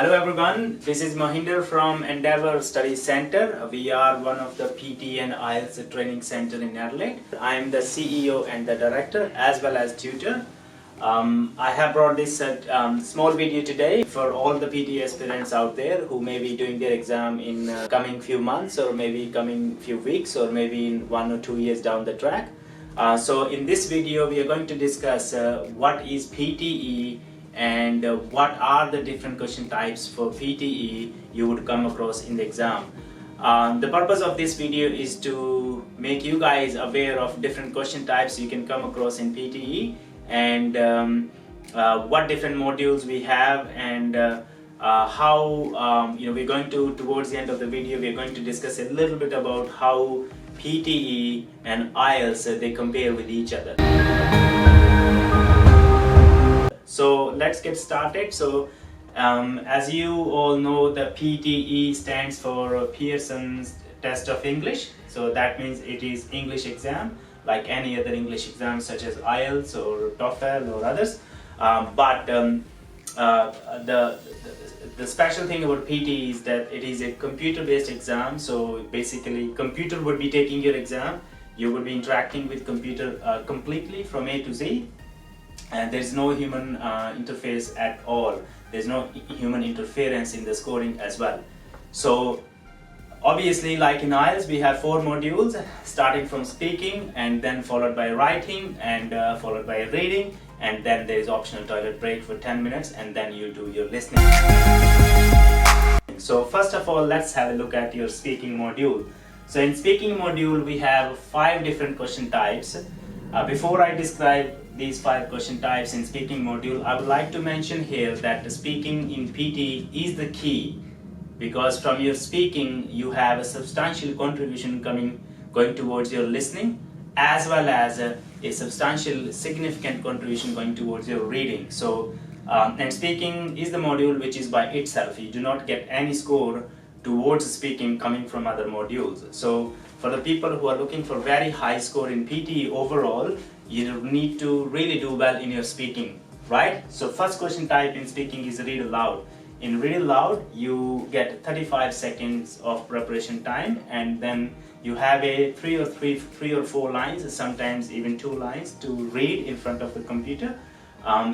Hello everyone, this is Mohinder from Endeavour Study Centre. We are one of the PT and IELTS training center in Adelaide. I am the CEO and the director as well as tutor. I have brought this small video today for all the PT aspirants out there who may be doing their exam in coming few months or maybe coming few weeks or maybe in 1 or 2 years down the track. So in this video we are going to discuss what is PTE and what are the different question types for PTE you would come across in the exam. The purpose of this video is to make you guys aware of different question types you can come across in PTE and what different modules we have and how we're going to, towards the end of the video, we're going to discuss a little bit about how PTE and IELTS they compare with each other. So let's get started. So as you all know, the PTE stands for Pearson's Test of English. So that means it is English exam like any other English exam such as IELTS or TOEFL or others. But the special thing about PTE is that it is a computer-based exam. So basically, computer would be taking your exam. You would be interacting with computer completely from A to Z. And there's no human interface at all. There's no human interference in the scoring as well. So obviously, like in IELTS, we have 4 modules starting from speaking and then followed by writing and followed by reading, and then there is optional toilet break for 10 minutes and then you do your listening. So first of all, let's have a look at your speaking module. So in speaking module, we have 5 different question types. Before I describe these 5 question types in speaking module, I would like to mention here that the speaking in PT is the key, because from your speaking you have a substantial contribution going towards your listening, as well as a substantial significant contribution going towards your reading. So and speaking is the module which is by itself. You do not get any score towards speaking coming from other modules. So for the people who are looking for very high score in PTE overall, you need to really do well in your speaking, right? So first question type in speaking is read aloud. In read aloud, you get 35 seconds of preparation time, and then you have a 3 or 4 lines, sometimes even 2 lines to read in front of the computer.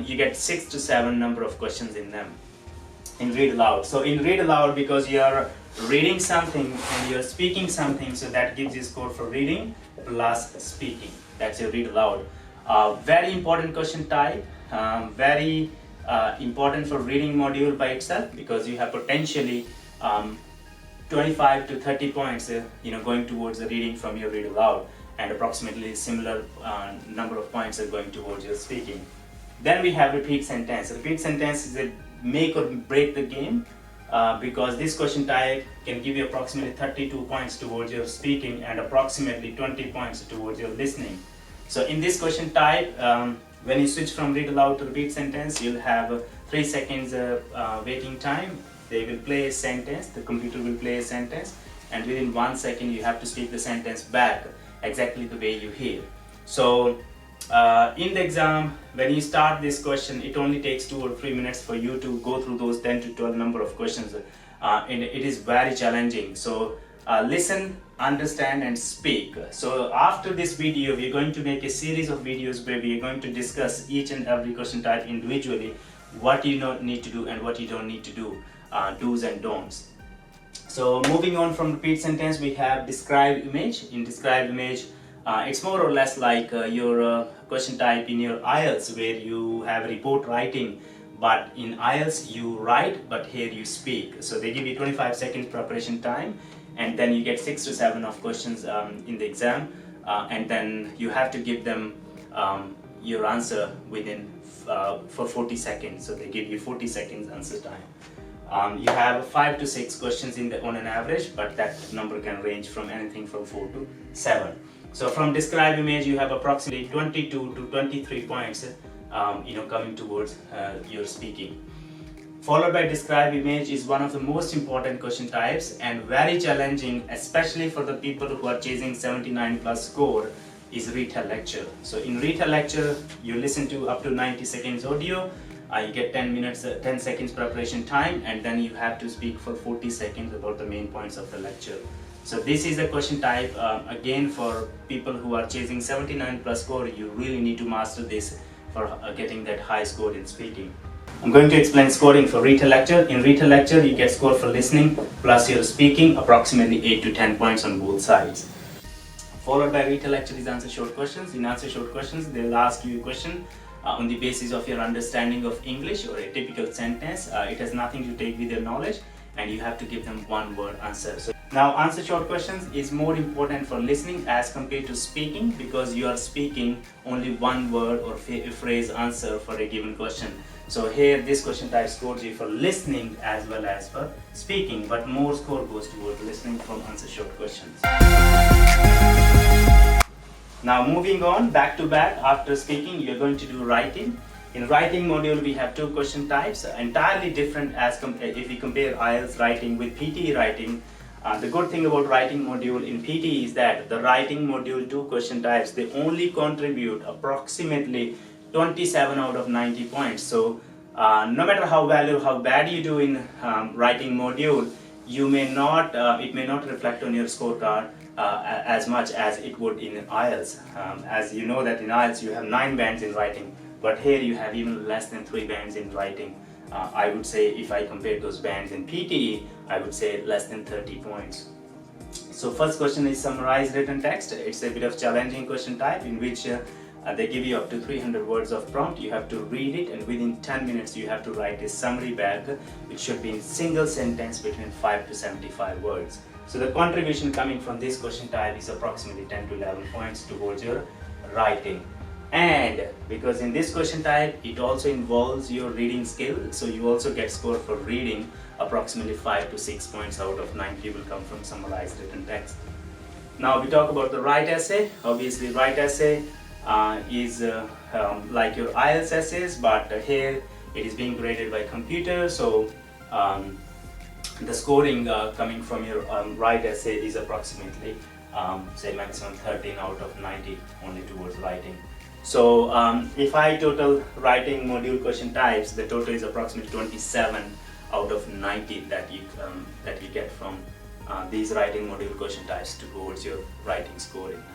You get 6 to 7 number of questions in them in read aloud. So in read aloud, because you are reading something and you're speaking something, so that gives you score for reading plus speaking. That's your read aloud. Very important question type, very important for reading module by itself, because you have potentially 25 to 30 points going towards the reading from your read aloud, and approximately similar number of points are going towards your speaking. Then we have repeat sentence. Repeat sentence is a make or break the game, because this question type can give you approximately 32 points towards your speaking and approximately 20 points towards your listening. So in this question type, when you switch from read aloud to repeat sentence, you'll have 3 seconds waiting time. They will play a sentence, the computer will play a sentence, and within 1 second you have to speak the sentence back exactly the way you hear. So in the exam, when you start this question, it only takes 2 or 3 minutes for you to go through those 10 to 12 number of questions, and it is very challenging. So listen, understand and speak. So after this video, we are going to make a series of videos where we are going to discuss each and every question type individually, what you need to do and what you don't need to do, do's and don'ts. So moving on from repeat sentence, we have describe image. In describe image, it's more or less like your question type in your IELTS, where you have report writing, but in IELTS you write, but here you speak. So they give you 25 seconds preparation time, and then you get 6 to 7 of questions in the exam, and then you have to give them your answer within for 40 seconds. So they give you 40 seconds answer time. You have 5 to 6 questions on an average, but that number can range from anything from 4 to 7. So from describe image, you have approximately 22 to 23 points coming towards your speaking. Followed by describe image is one of the most important question types and very challenging, especially for the people who are chasing 79 plus score, is retell lecture. So in retell lecture, you listen to up to 90 seconds audio, You get 10 minutes, 10 seconds preparation time, and then you have to speak for 40 seconds about the main points of the lecture. So this is the question type. Again, for people who are chasing 79 plus score, you really need to master this for getting that high score in speaking. I'm going to explain scoring for retail lecture. In retail lecture, you get score for listening plus your speaking, approximately 8 to 10 points on both sides. Followed by retail lecture is answer short questions. In answer short questions, they'll ask you a question on the basis of your understanding of English or a typical sentence. It has nothing to take with your knowledge, and you have to give them one word answer. So now answer short questions is more important for listening as compared to speaking, because you are speaking only one word or phrase answer for a given question. So here this question type scores you for listening as well as for speaking, but more score goes towards listening from answer short questions. Now moving on, back to back, after speaking you're going to do writing. In writing module we have two question types, entirely different as if we compare IELTS writing with PTE writing. The good thing about writing module in PTE is that the writing module two question types, they only contribute approximately 27 out of 90 points. So no matter how well or how bad you do in writing module, you may not, it may not reflect on your scorecard as much as it would in IELTS. As you know that in IELTS you have 9 bands in writing, but here you have even less than 3 bands in writing. I would say if I compare those bands in PTE, I would say less than 30 points. So first question is summarize written text. It's a bit of challenging question type in which they give you up to 300 words of prompt. You have to read it, and within 10 minutes you have to write a summary back, which should be in single sentence between 5 to 75 words. So the contribution coming from this question type is approximately 10 to 11 points towards your writing. And because in this question type it also involves your reading skill, so you also get score for reading. Approximately 5 to 6 points out of 90 will come from summarized written text. Now we talk about the write essay. Obviously write essay is like your IELTS essays, but here it is being graded by computer. So the scoring coming from your write essay is approximately say maximum 13 out of 90 only towards writing. So if I total writing module question types, the total is approximately 27 out of 90 that you get from these writing module question types towards your writing score in 90.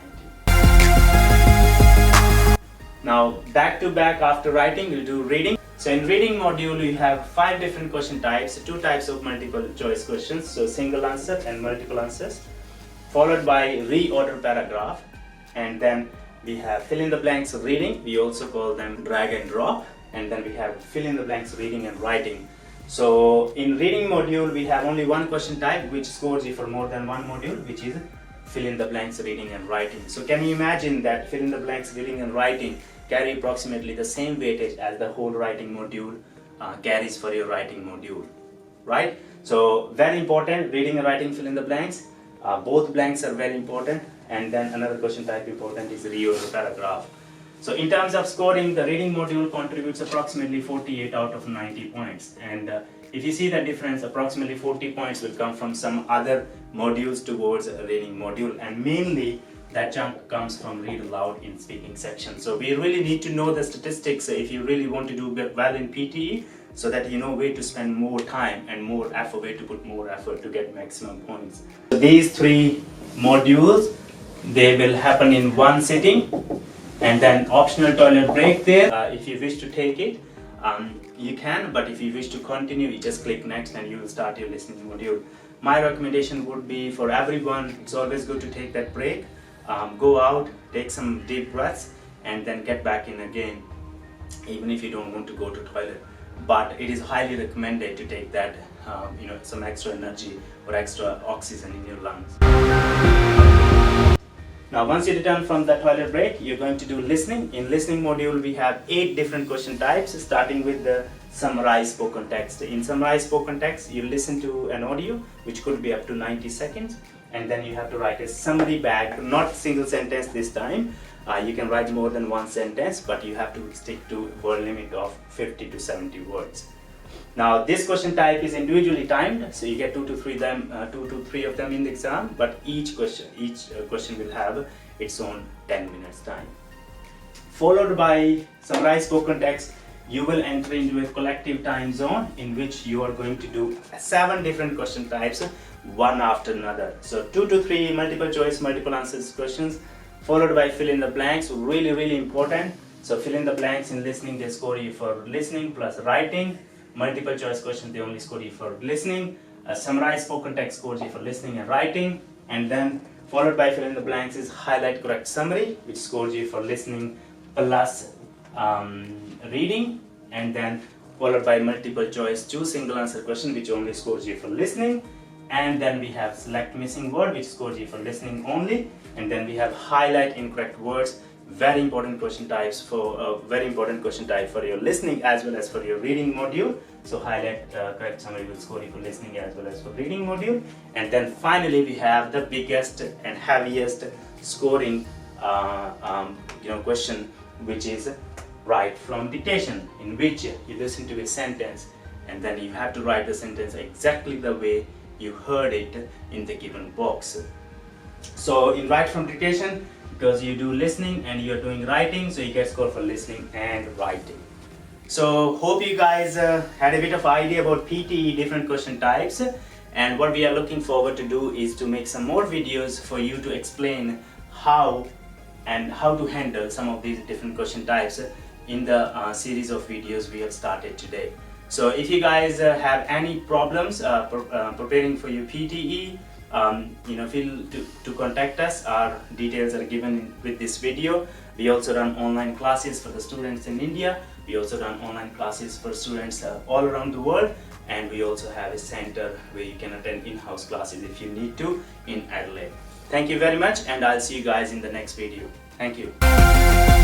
Now back to back after writing we'll do reading. So in reading module we have 5 different question types, 2 types of multiple choice questions, so single answer and multiple answers, followed by reorder paragraph, and then we have fill in the blanks reading, we also call them drag and drop, and then we have fill in the blanks reading and writing. So in reading module we have only one question type which scores you for more than one module, which is fill in the blanks reading and writing. So can you imagine that fill in the blanks reading and writing carry approximately the same weightage as the whole writing module carries for your writing module, right? So very important, reading and writing fill in the blanks. Both blanks are very important. And then another question type important is reorder paragraph. So in terms of scoring, the reading module contributes approximately 48 out of 90 points. And if you see the difference, approximately 40 points will come from some other modules towards a reading module, and mainly that chunk comes from read aloud in speaking section. So we really need to know the statistics if you really want to do well in PTE, so that you know where to spend more time and more effort, where to put more effort to get maximum points. So these 3 modules, they will happen in one sitting, and then optional toilet break there. If you wish to take it, you can, but if you wish to continue, you just click next and you will start your listening module. My recommendation would be for everyone, it's always good to take that break. Go out, take some deep breaths, and then get back in again, even if you don't want to go to toilet. But it is highly recommended to take that, some extra energy or extra oxygen in your lungs. Now once you return from the toilet break, you're going to do listening. In listening module we have 8 different question types, starting with the summarized spoken text. In summarized spoken text, you listen to an audio which could be up to 90 seconds, and then you have to write a summary back, not single sentence this time. You can write more than one sentence, but you have to stick to word limit of 50 to 70 words. Now this question type is individually timed, so you get 2 to 3 of them in the exam, but each question will have its own 10 minutes time. Followed by summarized spoken text, you will enter into a collective time zone in which you are going to do 7 different question types, one after another. So 2 to 3 multiple choice, multiple answers questions, followed by fill in the blanks. Really important. So fill in the blanks in listening, they score you for listening plus writing. Multiple choice questions, they only score you for listening. Summarize spoken text scores you for listening and writing. And then followed by fill in the blanks is highlight correct summary, which scores you for listening plus reading. And then followed by multiple choice, choose single answer question, which only scores you for listening. And then we have select missing word, which scores you for listening only. And then we have highlight incorrect words, very important question types for very important question type for your listening as well as for your reading module. So highlight correct summary will score you for listening as well as for reading module. And then finally we have the biggest and heaviest scoring question, which is write from dictation, in which you listen to a sentence and then you have to write the sentence exactly the way you heard it in the given box. So in write from dictation, because you do listening and you're doing writing, so you get score for listening and writing. So hope you guys had a bit of idea about PTE different question types, and what we are looking forward to do is to make some more videos for you to explain how to handle some of these different question types in the series of videos we have started today. So if you guys have any problems preparing for your PTE, feel to contact us. Our details are given with this video. We also run online classes for the students in India. We also run online classes for students all around the world, and we also have a center where you can attend in-house classes if you need to in Adelaide. Thank you very much, and I'll see you guys in the next video. Thank you.